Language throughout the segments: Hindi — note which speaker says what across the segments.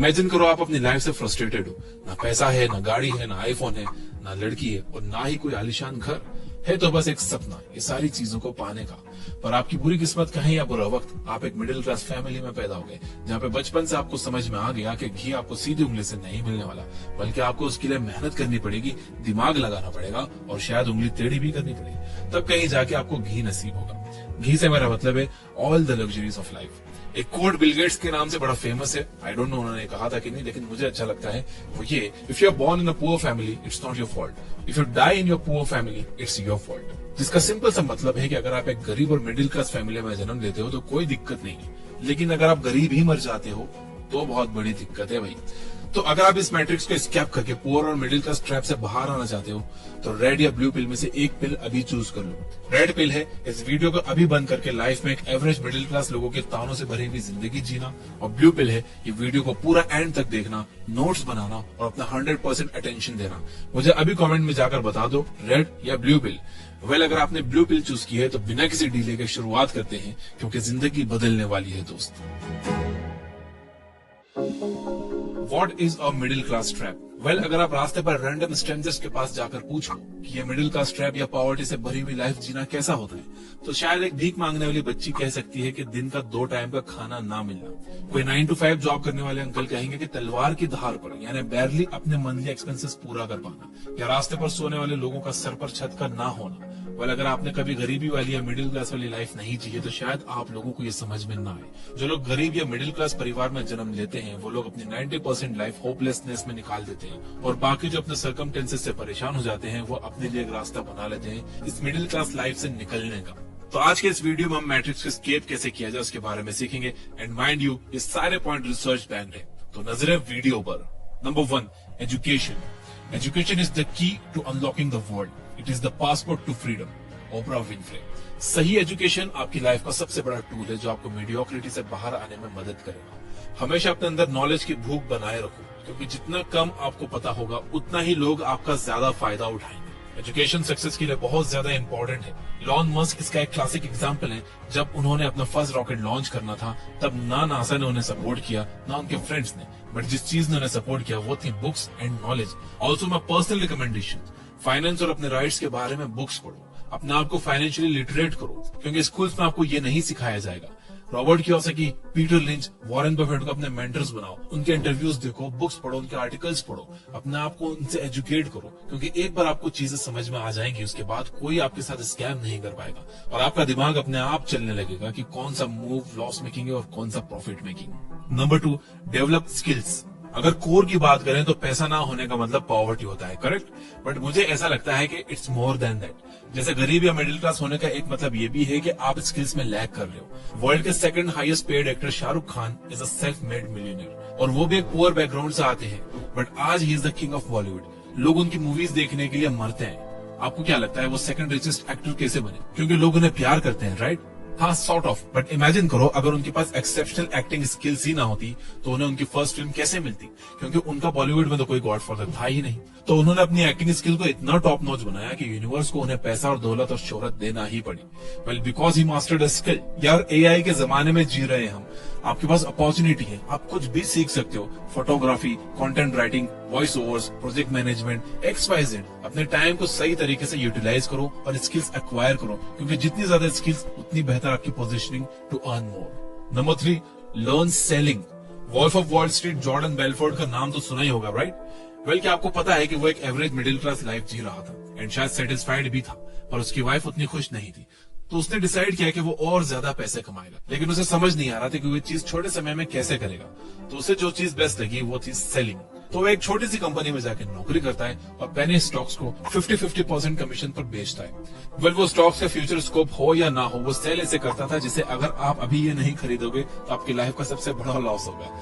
Speaker 1: इमेजिन करो आप अपनी लाइफ से फ्रस्ट्रेटेड हो, ना पैसा है, ना गाड़ी है, ना आईफोन है, ना लड़की है और ना ही कोई आलीशान घर है, तो बस एक सपना ये सारी चीजों को पाने का। पर आपकी बुरी किस्मत कहीं या बुरा वक्त, आप एक मिडिल क्लास फैमिली में पैदा हो गए, जहाँ पे बचपन से आपको समझ में आ गया कि घी आपको सीधी उंगली से नहीं मिलने वाला, बल्कि आपको उसके लिए मेहनत करनी पड़ेगी, दिमाग लगाना पड़ेगा और शायद उंगली टेढ़ी भी करनी पड़ेगी, तब कहीं जाके आपको घी नसीब होगा। घी से मेरा मतलब है all the luxuries of life. एक कोट बिल गेट्स के नाम से बड़ा फेमस है, आई डोंट नो उन्होंने कहा था कि नहीं, लेकिन मुझे अच्छा लगता है वो ये, if you are born in a poor family it's not your fault, if you die in your poor family it's your fault. जिसका सिंपल सा मतलब है कि अगर आप एक गरीब और मिडिल क्लास फैमिली में जन्म लेते हो तो कोई दिक्कत नहीं है, लेकिन अगर आप गरीब ही मर जाते हो तो बहुत बड़ी दिक्कत है भाई। तो अगर आप इस मैट्रिक्स को स्कैप करके पुअर और मिडिल क्लास ट्रैप से बाहर आना चाहते हो तो रेड या ब्लू पिल में से एक पिल अभी चूज कर लो। रेड पिल है इस वीडियो को अभी बंद करके लाइफ में एक एवरेज मिडिल क्लास लोगों के तानों से भरी हुई जिंदगी जीना, और ब्लू पिल है ये वीडियो को पूरा एंड तक देखना, नोट्स बनाना और अपना 100% अटेंशन देना। मुझे अभी कमेंट में जाकर बता दो रेड या ब्लू पिल। वेल, अगर आपने ब्लू पिल चूज की है तो बिना किसी डीले के शुरुआत करते हैं, क्योंकि जिंदगी बदलने वाली है दोस्त। What is a middle class trap? Well, अगर आप रास्ते पर रैंडम स्ट्रेंजर्स के पास जाकर पूछो कि ये मिडिल क्लास ट्रैप या पॉवर्टी से भरी हुई लाइफ जीना कैसा होता है, तो शायद एक भीख मांगने वाली बच्ची कह सकती है कि दिन का 2 टाइम का खाना ना मिलना। कोई 9 to 5 जॉब करने वाले अंकल कहेंगे कि तलवार की धार पर, यानी बैरली अपने मंथली एक्सपेंसेस पूरा कर पाना, या रास्ते पर सोने वाले लोगों का सर पर छत का ना होना। वेल, अगर आपने कभी गरीबी वाली या मिडिल क्लास वाली लाइफ नहीं जी है तो शायद आप लोगों को ये समझ में ना आए। जो लोग गरीब या मिडिल क्लास परिवार में जन्म लेते हैं वो लोग अपनी 90% लाइफ होपलेसनेस में निकाल देते हैं, और बाकी जो अपने सर्कमस्टेंसेस से परेशान हो जाते हैं वो अपने लिए एक रास्ता बना लेते हैं इस मिडिल क्लास लाइफ से निकलने का। तो आज के इस वीडियो में हम मैट्रिक्स को एस्केप कैसे किया जाए उसके बारे में सीखेंगे। एंड माइंड यू, ये सारे पॉइंट रिसर्च बैंक्ड है, तो नजरें वीडियो पर। Number 1, education. Education is the key to unlocking the world, it is the passport to freedom. Oprah Winfrey. सही एजुकेशन आपकी लाइफ का सबसे बड़ा टूल है जो आपको मीडियोक्रिटी से बाहर आने में मदद करेगा। हमेशा अपने अंदर नॉलेज की भूख बनाए रखो, क्योंकि जितना कम आपको पता होगा उतना ही लोग आपका ज्यादा फायदा उठाएंगे। एजुकेशन सक्सेस के लिए बहुत ज्यादा इंपॉर्टेंट है। इलॉन मस्क इसका एक क्लासिक एग्जांपल है। जब उन्होंने अपना फर्स्ट रॉकेट लॉन्च करना था तब ना नासा ने उन्हें सपोर्ट किया ना उनके फ्रेंड्स ने, बट जिस चीज ने उन्हें सपोर्ट किया वो थी books and knowledge. Also my personal recommendation, finance और अपने राइट्स के बारे में बुक्स पढ़ो, अपने आप को फाइनेंशियली लिटरेट करो, क्योंकि स्कूल्स में आपको ये नहीं सिखाया जाएगा। Robert Kiyosaki, Peter lynch, Warren Buffett को अपने मेंटर्स बनाओ, उनके इंटरव्यूज देखो, बुक्स पढ़ो, उनके आर्टिकल्स पढ़ो, अपने आप को उनसे एजुकेट करो, क्योंकि एक बार आपको चीजें समझ में आ जाएंगी उसके बाद कोई आपके साथ स्कैम नहीं कर पाएगा, और आपका दिमाग अपने आप चलने लगेगा कि कौन सा मूव लॉस मेकिंग है और कौन सा profit making. Number 2, develop skills. अगर कोर की बात करें तो पैसा ना होने का मतलब पॉवर्टी होता है, करेक्ट? बट मुझे ऐसा लगता है कि इट्स मोर देन दैट। जैसे गरीब या मिडिल क्लास होने का एक मतलब ये भी है कि आप स्किल्स में लैग कर रहे हो। वर्ल्ड के second highest paid actor Shahrukh Khan is a self made millionaire, और वो भी एक पुअर बैकग्राउंड से आते हैं, बट आज he is the king of Bollywood. लोग उनकी मूवीज देखने के लिए मरते हैं। आपको क्या लगता है वो सेकंड रिचेस्ट एक्टर कैसे बने? क्योंकि लोग उन्हें प्यार करते हैं, राइट? हाँ, सॉर्ट ऑफ, बट इमेजिन करो अगर उनके पास एक्सेप्शनल एक्टिंग स्किल्स ही ना होती तो उन्हें उनकी फर्स्ट फिल्म कैसे मिलती? क्योंकि उनका बॉलीवुड में तो कोई गॉडफादर था ही नहीं। तो उन्होंने अपनी एक्टिंग स्किल को इतना टॉप नॉच बनाया कि यूनिवर्स को उन्हें पैसा और दौलत और शोहरत देना ही पड़ी। Well, because he mastered a skill. यार, एआई के जमाने में जी रहे हैं हम, आपके पास अपॉर्चुनिटी है, आप कुछ भी सीख सकते हो। Photography, content writing, voice overs, project management, XYZ। अपने टाइम को सही तरीके से यूटिलाइज करो और स्किल्स एक्वायर करो, क्योंकि जितनी ज्यादा स्किल्स उतनी बेहतर आपकी positioning to earn more. Number 3, learn selling. Wolf of Wall Street Jordan Belfort का नाम तो सुना ही होगा, राइट? वेल, क्या आपको पता है कि वो एक एवरेज मिडिल क्लास लाइफ जी रहा था एंड शायद सेटिस्फाइड भी था, पर उसकी वाइफ उतनी खुश नहीं थी। तो उसने डिसाइड किया कि वो और ज्यादा पैसे कमाएगा, लेकिन उसे समझ नहीं आ रहा था कि वो चीज छोटे समय में कैसे करेगा। तो उसे जो चीज बेस्ट लगी वो थी सेलिंग। तो वो एक छोटी सी कंपनी में जाकर नौकरी करता है और पेनी स्टॉक्स को 50-50% कमीशन पर बेचता है। वेल, वो स्टॉक्स का फ्यूचर स्कोप हो या ना हो, वो सेल ऐसे करता था जिसे अगर आप अभी ये नहीं खरीदोगे तो आपकी लाइफ का सबसे बड़ा लॉस होगा।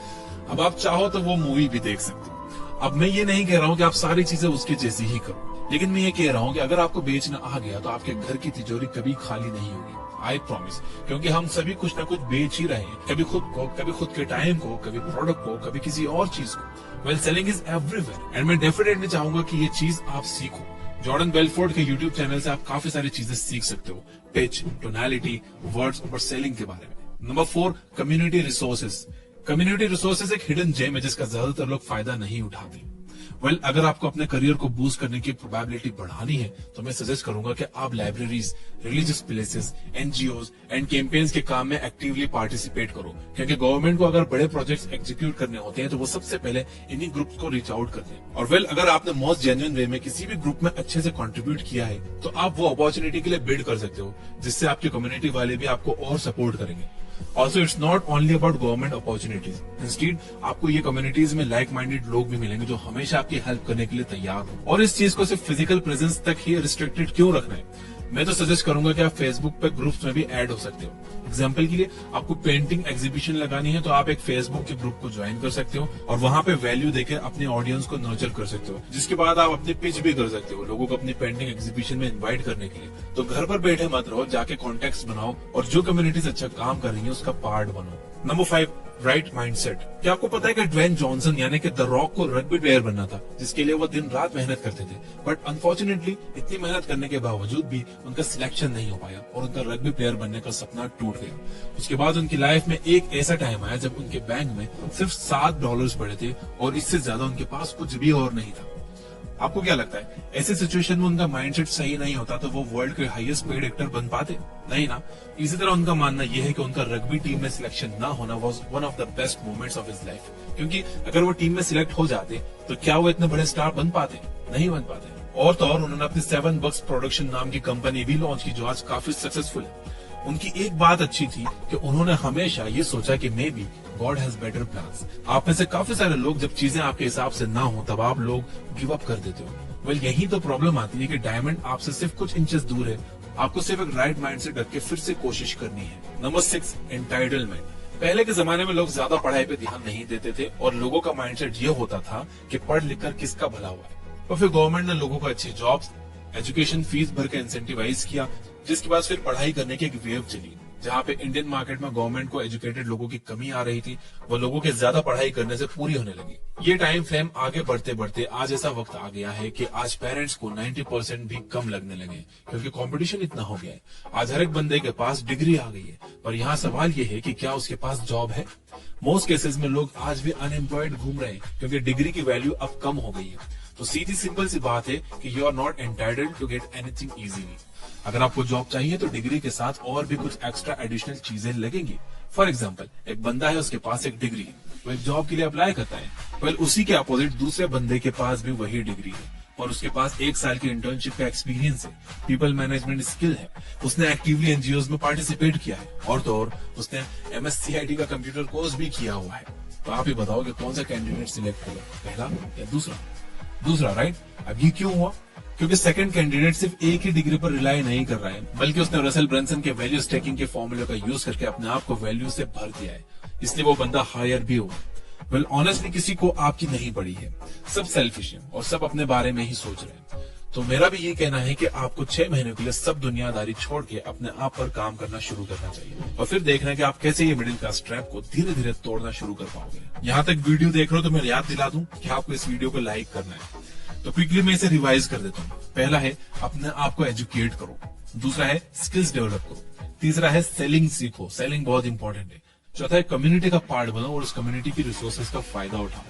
Speaker 1: अब आप चाहो तो वो मूवी भी देख सकते हो। अब मैं ये नहीं कह रहा हूँ कि आप सारी चीजें उसकी जैसी ही करो, लेकिन मैं ये कह रहा हूँ कि अगर आपको बेचना आ गया तो आपके घर की तिजोरी कभी खाली नहीं होगी, आई प्रॉमिस। क्योंकि हम सभी कुछ ना कुछ बेच ही रहे हैं, कभी खुद को, कभी खुद के टाइम को, कभी प्रोडक्ट को, कभी किसी और चीज को। Well, selling is everywhere and मैं डेफिनेटली चाहूंगा कि ये चीज आप सीखो। जॉर्डन बेलफोर्ड के यूट्यूब चैनल से आप काफी सारी चीजें सीख सकते हो, पिच, टोनैलिटी, वर्ड्स और सेलिंग के बारे में। Number 4, community resources. Community resources एक हिडन जेम है जिसका ज्यादातर लोग फायदा नहीं उठाते। अगर आपको अपने करियर को बूस्ट करने की प्रोबेबिलिटी बढ़ानी है तो मैं सजेस्ट करूंगा कि आप libraries, religious places, NGOs and campaigns के काम में एक्टिवली पार्टिसिपेट करो, क्योंकि गवर्नमेंट को अगर बड़े प्रोजेक्ट्स एग्जीक्यूट करने होते हैं तो वो सबसे पहले इन्हीं ग्रुप्स को रीच आउट करते हैं। और अगर आपने मोस्ट जेन्युइन वे में किसी भी ग्रुप में अच्छे से कंट्रीब्यूट किया है तो आप वो अपॉर्चुनिटी के लिए बिल्ड कर सकते हो, जिससे आपकी कम्युनिटी वाले भी आपको और सपोर्ट करेंगे। Also, it's not only about government opportunities. Instead, आपको ये कम्युनिटीज में लाइक माइंडेड लोग भी मिलेंगे जो हमेशा आपकी हेल्प करने के लिए तैयार हो। और इस चीज को सिर्फ फिजिकल प्रेजेंस तक ही रिस्ट्रिक्टेड क्यों रखना है? मैं तो सजेस्ट करूंगा कि आप फेसबुक पे ग्रुप्स में भी ऐड हो सकते हो। एग्जाम्पल के लिए आपको पेंटिंग एग्जीबिशन लगानी है तो आप एक फेसबुक के ग्रुप को ज्वाइन कर सकते हो और वहां पे वैल्यू देके अपने ऑडियंस को नर्चर कर सकते हो, जिसके बाद आप अपनी पिच भी कर सकते हो लोगों को अपनी पेंटिंग एग्जीबिशन में इन्वाइट करने के लिए। तो घर पर बैठे मत रहो, जाके कॉन्टेक्ट बनाओ और जो कम्युनिटीज अच्छा काम कर रही है उसका पार्ट बनो। Number 5, right mindset. क्या आपको पता है कि ड्वेन जॉनसन यानी कि द रॉक को रग्बी प्लेयर बनना था, जिसके लिए वो दिन रात मेहनत करते थे, बट अनफॉर्चुनेटली इतनी मेहनत करने के बावजूद भी उनका सिलेक्शन नहीं हो पाया और उनका रग्बी प्लेयर बनने का सपना टूट गया। उसके बाद उनकी लाइफ में एक ऐसा टाइम आया जब उनके बैंक में सिर्फ $7 पड़े थे और इससे ज्यादा उनके पास कुछ भी और नहीं था। आपको क्या लगता है, ऐसे सिचुएशन में उनका माइंडसेट सही नहीं होता तो वो वर्ल्ड के हाईएस्ट पेड एक्टर बन पाते? नहीं ना। इसी तरह उनका मानना यह है कि उनका रग्बी टीम में सिलेक्शन ना होना was one of the best moments of his life, क्योंकि अगर वो टीम में सिलेक्ट हो जाते तो क्या वो इतने बड़े स्टार बन पाते? नहीं बन पाते। और तो और उन्होंने अपनी 7 Bucks प्रोडक्शन नाम की कंपनी भी लॉन्च की जो आज काफी सक्सेसफुल है। उनकी एक बात अच्छी थी कि उन्होंने हमेशा ये सोचा कि may be God has better plans. आप में से काफी सारे लोग जब चीजें आपके हिसाब से ना हो तब आप लोग गिव अप कर देते हो। यही तो प्रॉब्लम आती है कि डायमंड आपसे सिर्फ कुछ इंचेस दूर है, आपको सिर्फ एक राइट माइंडसेट रख के फिर से कोशिश करनी है। Number 6, entitlement. पहले के जमाने में लोग ज्यादा पढ़ाई पे ध्यान नहीं देते थे और लोगों का माइंडसेट ये होता था कि पढ़ लिख कर किसका भला हुआ है। और फिर गवर्नमेंट ने लोगों को अच्छी जॉब्स, एजुकेशन फीस भर के इंसेंटिवाइज किया, जिसके बाद फिर पढ़ाई करने की एक वेव चली, जहाँ पे इंडियन मार्केट में गवर्नमेंट को एजुकेटेड लोगों की कमी आ रही थी, वो लोगों के ज्यादा पढ़ाई करने से पूरी होने लगी। ये टाइम फ्रेम आगे बढ़ते बढ़ते आज ऐसा वक्त आ गया है कि आज पेरेंट्स को 90% भी कम लगने लगे, क्योंकि कंपटीशन इतना हो गया है। आज हर एक बंदे के पास डिग्री आ गई है, पर यहाँ सवाल ये है कि क्या उसके पास जॉब है? मोस्ट केसेस में लोग आज भी अनएम्प्लॉयड घूम रहे हैं क्योंकि डिग्री की वैल्यू अब कम हो गई है। तो सीधी सिंपल सी बात है कि you are not entitled to get anything easily. अगर आपको जॉब चाहिए तो डिग्री के साथ और भी कुछ एक्स्ट्रा एडिशनल चीजें लगेंगी। फॉर एग्जाम्पल, एक बंदा है, उसके पास एक डिग्री है, वो एक जॉब के लिए अप्लाई करता है। उसी के अपोजिट दूसरे बंदे के पास भी वही डिग्री है और उसके पास 1 साल की इंटर्नशिप का एक्सपीरियंस है, पीपल मैनेजमेंट स्किल है, उसने एक्टिवली एनजीओज में पार्टिसिपेट किया है और तो और उसने MSCIT का कंप्यूटर कोर्स भी किया हुआ है। तो आप ही बताओ कि कौन सा कैंडिडेट सिलेक्ट होगा, पहला या दूसरा? दूसरा, राइट? अब ये क्यों हुआ? क्योंकि सेकंड कैंडिडेट सिर्फ एक ही डिग्री पर रिलाई नहीं कर रहा है, बल्कि उसने रसेल ब्रंसन के वैल्यू स्टैकिंग के फॉर्मूले का यूज करके अपने आप को वैल्यू से भर दिया है, इसलिए वो बंदा हायर भी हुआ। ऑनेस्टली किसी को आपकी नहीं पड़ी है, सब सेल्फिश है और सब अपने बारे में ही सोच रहे हैं। तो मेरा भी ये कहना है कि आपको 6 महीने के लिए सब दुनियादारी छोड़ के अपने आप पर काम करना शुरू करना चाहिए और फिर देखना है कि आप कैसे ये मिडिल क्लास ट्रैप को धीरे धीरे तोड़ना शुरू कर पाओगे। यहाँ तक वीडियो देख रहे हो तो मैं याद दिला दूं कि आपको इस वीडियो को लाइक करना है। तो क्विकली मैं इसे रिवाइज कर देता हूँ। पहला है अपने आप को एजुकेट करो, दूसरा है स्किल्स डेवलप करो, तीसरा है सेलिंग सीखो, सेलिंग बहुत इंपॉर्टेंट है, चौथा है कम्युनिटी का पार्ट बनो और उस कम्युनिटी की रिसोर्सेज का फायदा उठाओ,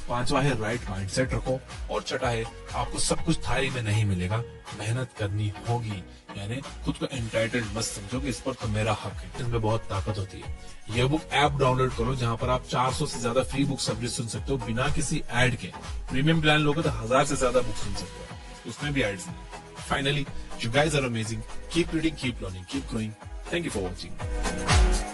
Speaker 1: पांचवा है राइट माइंडसेट रखो और छठा है आपको सब कुछ थाली में नहीं मिलेगा, मेहनत करनी होगी। यानी खुद को एंटाइटल्ड मत समझो कि इस पर तो मेरा हक है, इसमें बहुत ताकत होती है। ये बुक ऐप डाउनलोड करो जहां पर आप 400 से ज्यादा फ्री बुक समरी सुन सकते हो बिना किसी एड के। प्रीमियम प्लान लोगे तो 1000 से ज्यादा बुक सुन सकते हो, उसमें भी एड्स नहीं। Finally, you guys are amazing, keep reading, keep learning, keep growing. Thank you for watching.